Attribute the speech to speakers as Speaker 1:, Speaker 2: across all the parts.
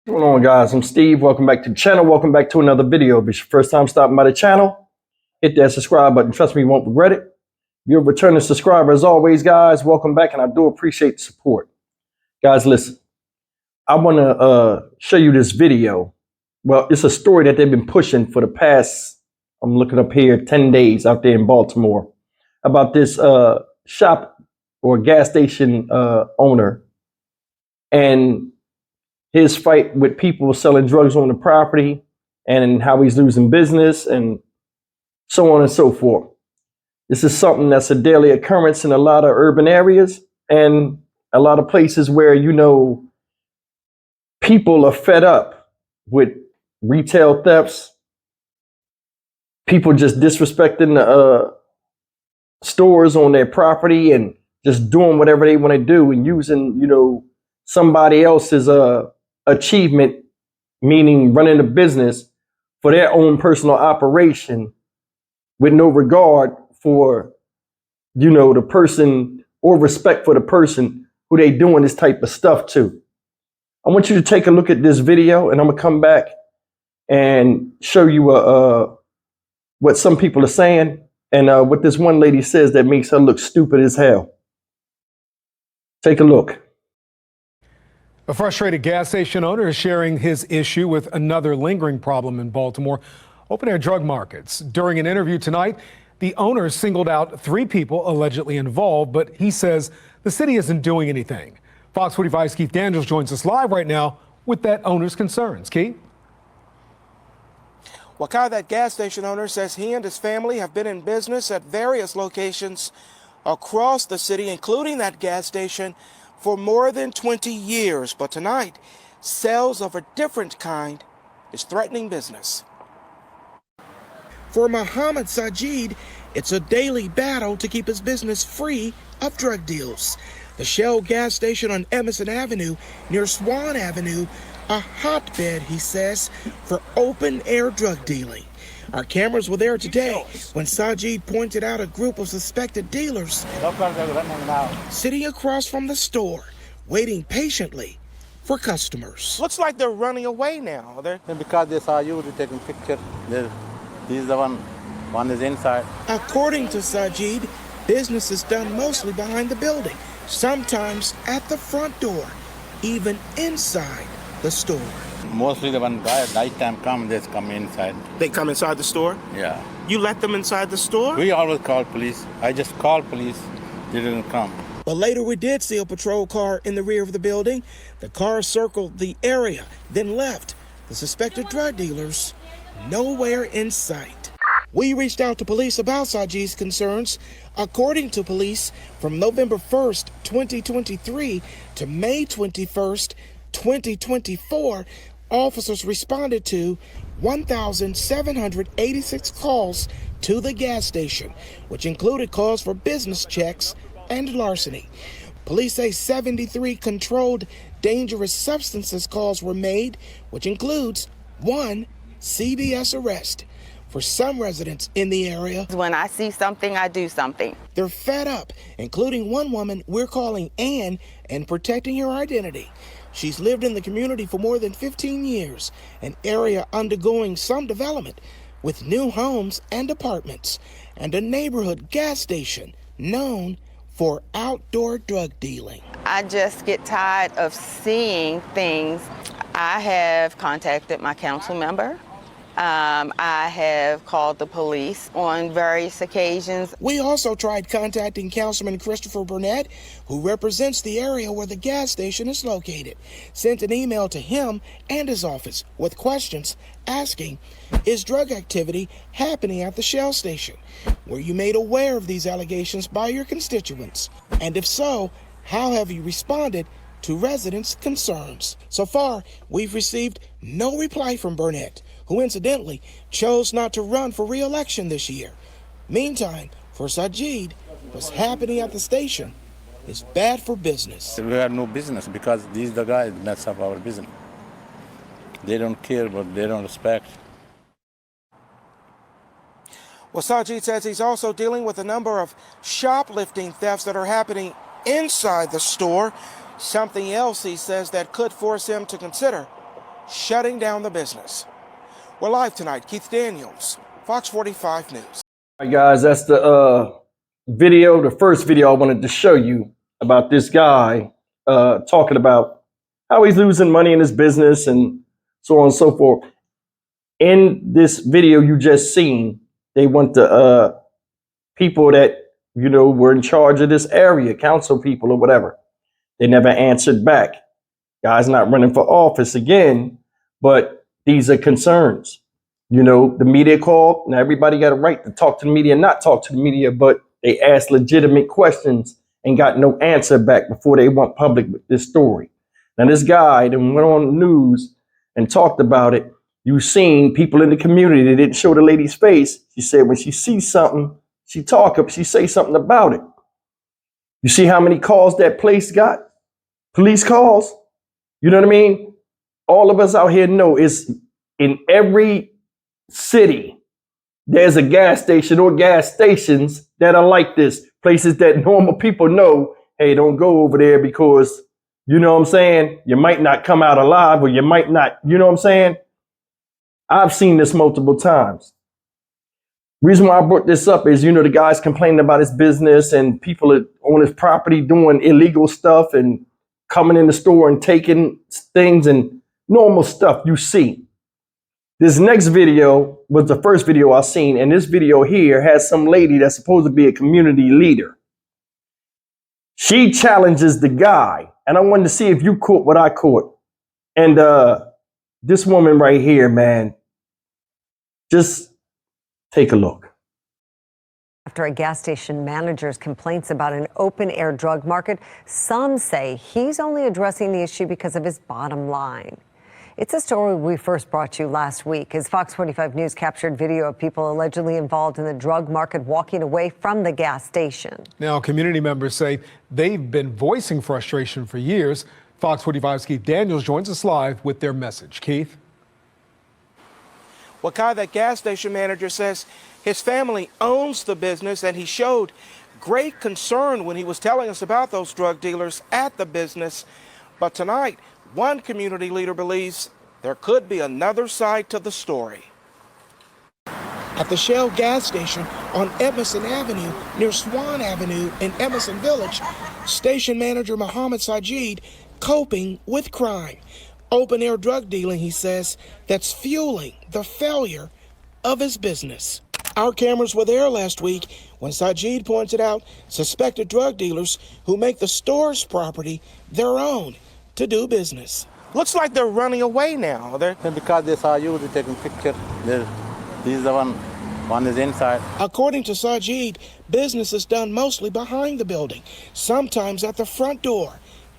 Speaker 1: What's going on, guys? I'm Steve. Welcome back to the channel. Welcome back to another video. If it's your first time stopping by the channel, hit that subscribe button. Trust me, you won't regret it. If you're a returning subscriber, as always, guys, welcome back, and I do appreciate the support. Guys, listen, I want to show you this video. Well, it's a story that they've been pushing for the past, I'm looking up here, 10 days out there in Baltimore about this shop or gas station owner and his fight with people selling drugs on the property and how he's losing business and so on and so forth. This is something that's a daily occurrence in a lot of urban areas and a lot of places where, people are fed up with retail thefts, people just disrespecting the stores on their property and just doing whatever they want to do and using, somebody else's achievement, meaning running a business, for their own personal operation with no regard for, the person or respect for the person who they doing this type of stuff to. I want you to take a look at this video, and I'm gonna come back and show you what some people are saying and what this one lady says that makes her look stupid as hell. Take a look.
Speaker 2: A frustrated gas station owner is sharing his issue with another lingering problem in Baltimore, open-air drug markets. During an interview tonight, the owner singled out 3 people allegedly involved, but he says the city isn't doing anything. Fox 45's Keith Daniels joins us live right now with that owner's concerns. Keith?
Speaker 3: Well, Kyle, that gas station owner says he and his family have been in business at various locations across the city, including that gas station, for more than 20 years. But tonight, sales of a different kind is threatening business. For Muhammad Sajid, it's a daily battle to keep his business free of drug deals. The Shell gas station on Emerson Avenue near Swan Avenue, a hotbed, he says, for open-air drug dealing. Our cameras were there today when Sajid pointed out a group of suspected dealers sitting across from the store, waiting patiently for customers. Looks like they're running away now.
Speaker 4: Because they saw you taking picture, he's the one is inside.
Speaker 3: According to Sajid, business is done mostly behind the building, sometimes at the front door, even inside the store.
Speaker 4: Mostly the one guy at night time they come inside.
Speaker 3: They come inside the store?
Speaker 4: Yeah.
Speaker 3: You let them inside the store?
Speaker 4: We always call police. I just called police. They didn't come.
Speaker 3: But later we did see a patrol car in the rear of the building. The car circled the area, then left. The suspected drug dealers nowhere in sight. We reached out to police about Sajid's concerns. According to police, from November 1st, 2023 to May 21st, 2024, officers responded to 1,786 calls to the gas station, which included calls for business checks and larceny. Police say 73 controlled dangerous substances calls were made, which includes 1 CBS arrest. For some residents in the area,
Speaker 5: when I see something, I do something.
Speaker 3: They're fed up, including one woman we're calling Ann and protecting her identity. She's lived in the community for more than 15 years, an area undergoing some development with new homes and apartments, and a neighborhood gas station known for outdoor drug dealing.
Speaker 5: I just get tired of seeing things. I have contacted my council member. I have called the police on various occasions.
Speaker 3: We also tried contacting Councilman Christopher Burnett, who represents the area where the gas station is located. Sent an email to him and his office with questions asking, is drug activity happening at the Shell station? Were you made aware of these allegations by your constituents? And if so, how have you responded to residents' concerns? So far, we've received no reply from Burnett, who incidentally chose not to run for re-election this year. Meantime, for Sajid, what's happening at the station is bad for business.
Speaker 4: We have no business because these the guys mess up our business. They don't care, but they don't respect.
Speaker 3: Well, Sajid says he's also dealing with a number of shoplifting thefts that are happening inside the store. Something else, he says, that could force him to consider shutting down the business. We're live tonight. Keith Daniels, Fox 45 News.
Speaker 1: All right, guys, that's the video, the first video I wanted to show you about this guy talking about how he's losing money in his business and so on and so forth. In this video you just seen, they want the people that, you know, were in charge of this area, council people or whatever. They never answered back. Guy's not running for office again, but these are concerns. You know, the media called. Now everybody got a right to talk to the media, not talk to the media, but they asked legitimate questions and got no answer back before they went public with this story. Now this guy then went on the news and talked about it. You've seen people in the community. They didn't show the lady's face. She said when she sees something, she talk up, she say something about it. You see how many calls that place got? Police calls. You know what I mean? All of us out here know it's in every city, there's a gas station or gas stations that are like this. Places that normal people know, hey, don't go over there because, you know what I'm saying? You might not come out alive or you might not, you know what I'm saying? I've seen this multiple times. Reason why I brought this up is, you know, the guy's complaining about his business and people are on his property doing illegal stuff and coming in the store and taking things and normal stuff you see. This next video was the first video I seen, and this video here has some lady that's supposed to be a community leader. She challenges the guy, and I wanted to see if you caught what I caught. And this woman right here, man, just take a look.
Speaker 6: After a gas station manager's complaints about an open-air drug market, some say he's only addressing the issue because of his bottom line. It's a story we first brought you last week as Fox 45 News captured video of people allegedly involved in the drug market walking away from the gas station. Now, community members say they've been voicing frustration for years. Fox 45's Keith Daniels joins us live with their message. Keith?
Speaker 3: Well, Kai, that gas station manager says his family owns the business, and he showed great concern when he was telling us about those drug dealers at the business. But tonight, one community leader believes there could be another side to the story. At the Shell gas station on Emerson Avenue near Swan Avenue in Emerson Village, station manager Mohammed Sajid coping with crime. Open-air drug dealing, he says, that's fueling the failure of his business. Our cameras were there last week when Sajid pointed out suspected drug dealers who make the store's property their own to do business. Looks like they're running away now.
Speaker 4: Because they saw you, they're taking picture. This is the one is inside.
Speaker 3: According to Sajid, business is done mostly behind the building, sometimes at the front door,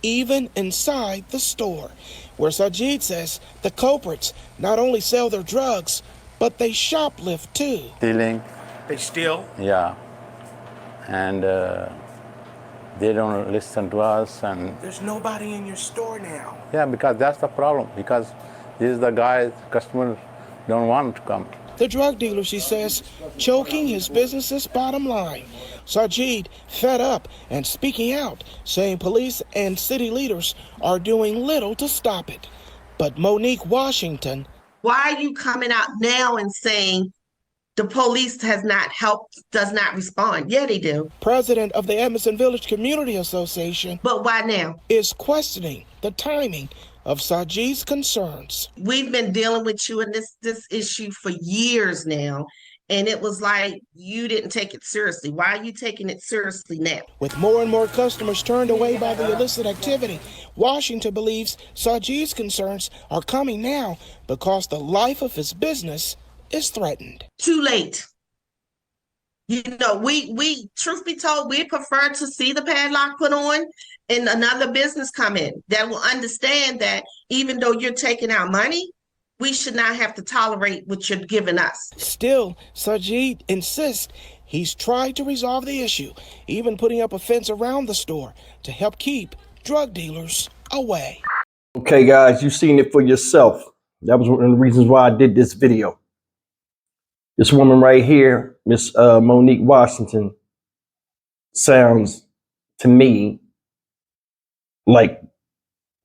Speaker 3: even inside the store, where Sajid says the culprits not only sell their drugs, but they shoplift too.
Speaker 4: Stealing.
Speaker 3: They steal?
Speaker 4: Yeah. And they don't listen to us. And
Speaker 3: there's nobody in your store now.
Speaker 4: Yeah, because that's the problem. Because this is the guy, customers don't want to come.
Speaker 3: The drug dealer, she says, choking his business's bottom line. Sajid fed up and speaking out, saying police and city leaders are doing little to stop it. But Monique Washington.
Speaker 7: Why are you coming out now and saying the police has not helped, does not respond? Yeah, they do.
Speaker 3: President of the Emerson Village Community Association.
Speaker 7: But why now?
Speaker 3: Is questioning the timing of Sajid's concerns.
Speaker 7: We've been dealing with you in this issue for years now, and it was like you didn't take it seriously. Why are you taking it seriously now?
Speaker 3: With more and more customers turned away by the illicit activity, Washington believes Sajid's concerns are coming now because the life of his business is threatened.
Speaker 7: Too late. You know, we truth be told, we prefer to see the padlock put on and another business come in that will understand that even though you're taking our money, we should not have to tolerate what you're giving us.
Speaker 3: Still, Sajid insists he's tried to resolve the issue, even putting up a fence around the store to help keep drug dealers away. Okay, guys, you've seen it for yourself. That was one of the reasons why I did this video. This woman right here, Miss Monique Washington, sounds to me like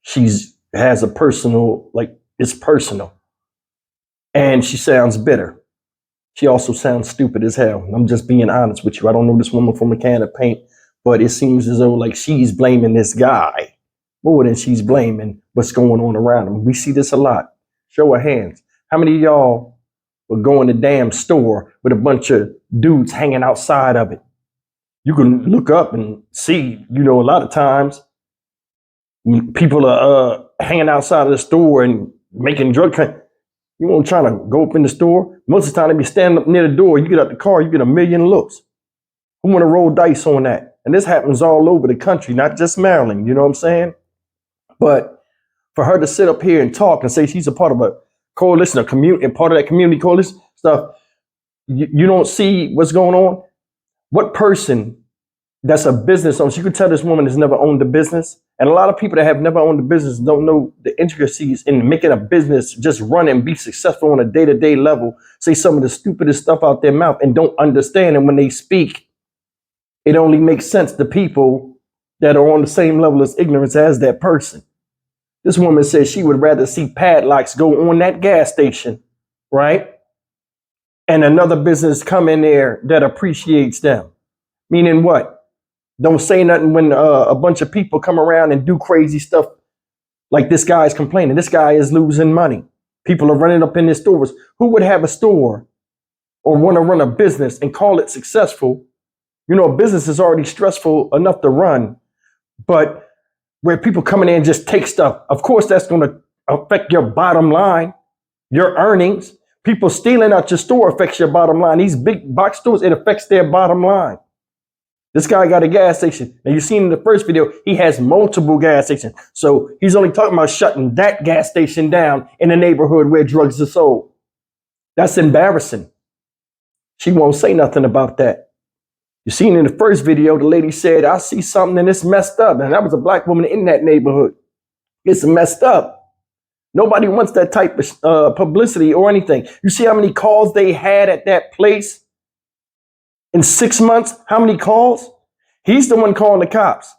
Speaker 3: she's has a personal, like
Speaker 1: It's personal. And she sounds bitter. She also sounds stupid as hell. I'm just being honest with you. I don't know this woman from a can of paint, but it seems as though like she's blaming this guy more than she's blaming what's going on around him. We see this a lot. Show of hands. How many of y'all would go in the damn store with a bunch of dudes hanging outside of it? You can look up and see, a lot of times when people are hanging outside of the store and making you won't try to go up in the store. Most of the time, they be standing up near the door. You get out the car, you get a million looks. Who want to roll dice on that? And this happens all over the country, not just Maryland. You know what I'm saying? But for her to sit up here and talk and say she's a part of a coalition, a community, and part of that community coalition stuff, you don't see what's going on. What person that's a business owner? You could tell this woman has never owned a business. And a lot of people that have never owned a business don't know the intricacies in making a business just run and be successful on a day-to-day level, say some of the stupidest stuff out their mouth and don't understand. And when they speak, it only makes sense to people that are on the same level of ignorance as that person. This woman says she would rather see padlocks go on that gas station, right? And another business come in there that appreciates them. Meaning what? Don't say nothing when a bunch of people come around and do crazy stuff like this guy is complaining. This guy is losing money. People are running up in his stores. Who would have a store or want to run a business and call it successful? A business is already stressful enough to run, but where people come in and just take stuff, of course, that's going to affect your bottom line, your earnings. People stealing out your store affects your bottom line. These big box stores, it affects their bottom line. This guy got a gas station. Now, you've seen in the first video, he has multiple gas stations. So he's only talking about shutting that gas station down in the neighborhood where drugs are sold. That's embarrassing. She won't say nothing about that. You seen in the first video, the lady said, I see something and it's messed up. And that was a black woman in that neighborhood. It's messed up. Nobody wants that type of publicity or anything. You see how many calls they had at that place? In 6 months, how many calls? He's the one calling the cops.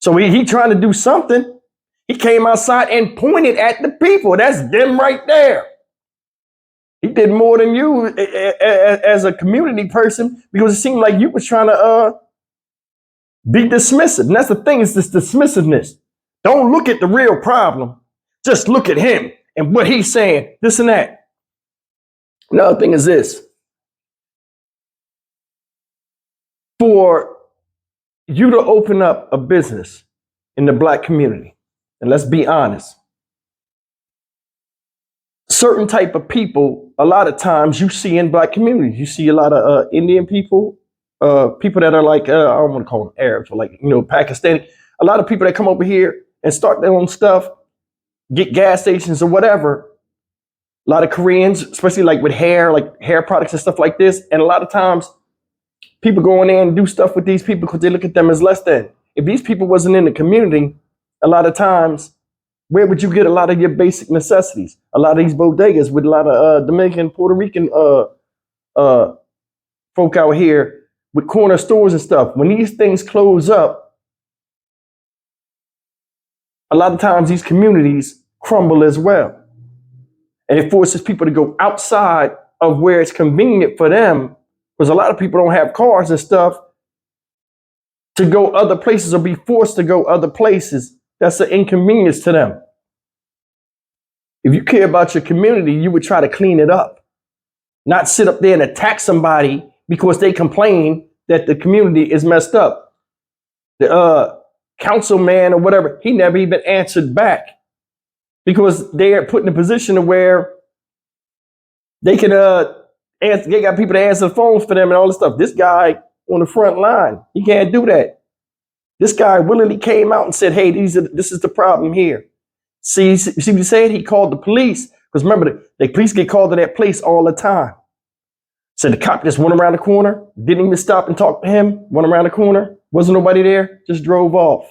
Speaker 1: So he trying to do something. He came outside and pointed at the people. That's them right there. He did more than you as a community person because it seemed like you was trying to be dismissive. And that's the thing, is this dismissiveness. Don't look at the real problem. Just look at him and what he's saying, this and that. Another thing is this. For you to open up a business in the black community, and let's be honest, certain type of people, a lot of times you see in black communities, you see a lot of Indian people, people that are like, I don't want to call them Arabs, but like, Pakistani, a lot of people that come over here and start their own stuff, get gas stations or whatever. A lot of Koreans, especially like with hair, like hair products and stuff like this. And a lot of times people go in there and do stuff with these people because they look at them as less than. If these people wasn't in the community, a lot of times, where would you get a lot of your basic necessities? A lot of these bodegas with a lot of Dominican, Puerto Rican folk out here with corner stores and stuff. When these things close up, a lot of times these communities crumble as well. And it forces people to go outside of where it's convenient for them, because a lot of people don't have cars and stuff to go other places or be forced to go other places. That's an inconvenience to them. If you care about your community, you would try to clean it up, not sit up there and attack somebody because they complain that the community is messed up. The councilman or whatever, he never even answered back because they are put in a position where they can they got people to answer the phones for them and all this stuff. This guy on the front line, he can't do that. This guy willingly came out and said, hey, this is the problem here. See what he said? He called the police. Because remember, the police get called to that place all the time. So the cop just went around the corner, didn't even stop and talk to him, went around the corner, wasn't nobody there, just drove off.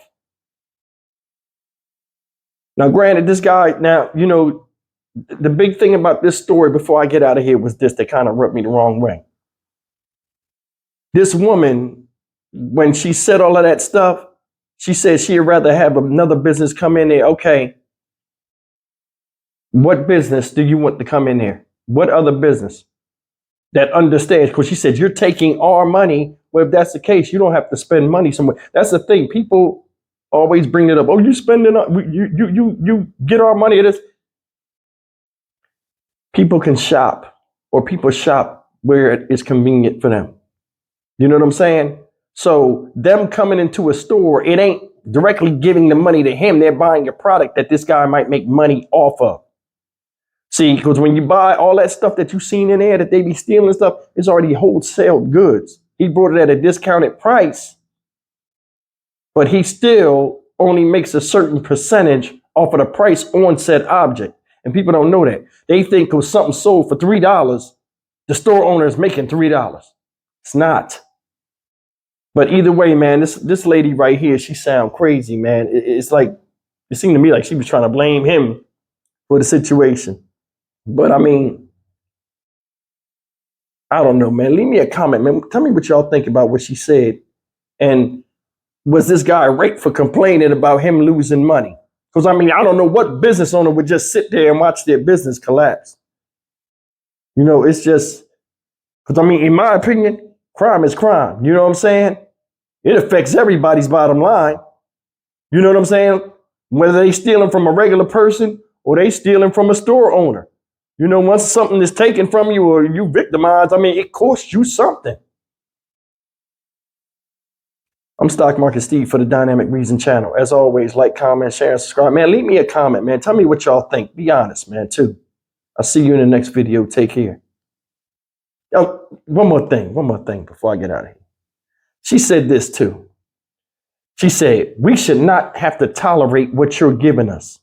Speaker 1: Now, granted, this guy, the big thing about this story before I get out of here was this that kind of rubbed me the wrong way. This woman, when she said all of that stuff, she said she'd rather have another business come in there. Okay, What business do you want to come in here? What other business that understands? Because she said, you're taking our money. Well, if that's the case, you don't have to spend money somewhere. That's the thing. People always bring it up. Oh, you spending, you get our money. It is. People can shop, or people shop where it is convenient for them. You know what I'm saying? So them coming into a store, it ain't directly giving the money to him. They're buying a product that this guy might make money off of. See, because when you buy all that stuff that you seen in there that they be stealing stuff, it's already wholesale goods. He brought it at a discounted price, but he still only makes a certain percentage off of the price on said object. And people don't know that. They think because something sold for $3, the store owner is making $3. It's not. But either way, man, this lady right here, she sound crazy, man. It's like, it seemed to me like she was trying to blame him for the situation. But I mean, I don't know, man. Leave me a comment, man. Tell me what y'all think about what she said. And was this guy right for complaining about him losing money? Because I mean, I don't know what business owner would just sit there and watch their business collapse. You know, it's just, because I mean, in my opinion, crime is crime. You know what I'm saying? It affects everybody's bottom line. You know what I'm saying? Whether they stealing from a regular person or they stealing from a store owner. You know, once something is taken from you or you victimized, I mean, it costs you something. I'm Stock Market Steve for the Dynamic Reason channel. As always, like, comment, share, and subscribe. Man, leave me a comment, man. Tell me what y'all think. Be honest, man, too. I'll see you in the next video. Take care. Oh, one more thing before I get out of here. She said this too. She said, we should not have to tolerate what you're giving us.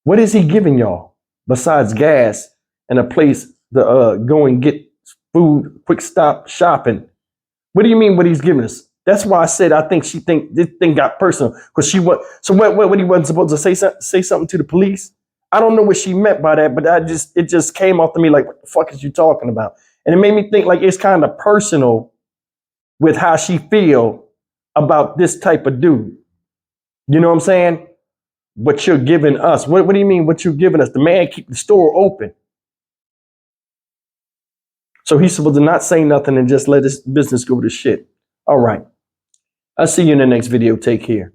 Speaker 1: What is he giving y'all besides gas and a place to go and get food, quick stop shopping? What do you mean what he's giving us? That's why I said I think she think this thing got personal, because she what? So what he wasn't supposed to say something to the police? I don't know what she meant by that, but it just came off to me like, what the fuck is you talking about? And it made me think like it's kind of personal with how she feel about this type of dude. You know what I'm saying? What you're giving us. What do you mean what you're giving us? The man keep the store open. So he's supposed to not say nothing and just let his business go to shit. All right. I'll see you in the next video. Take care.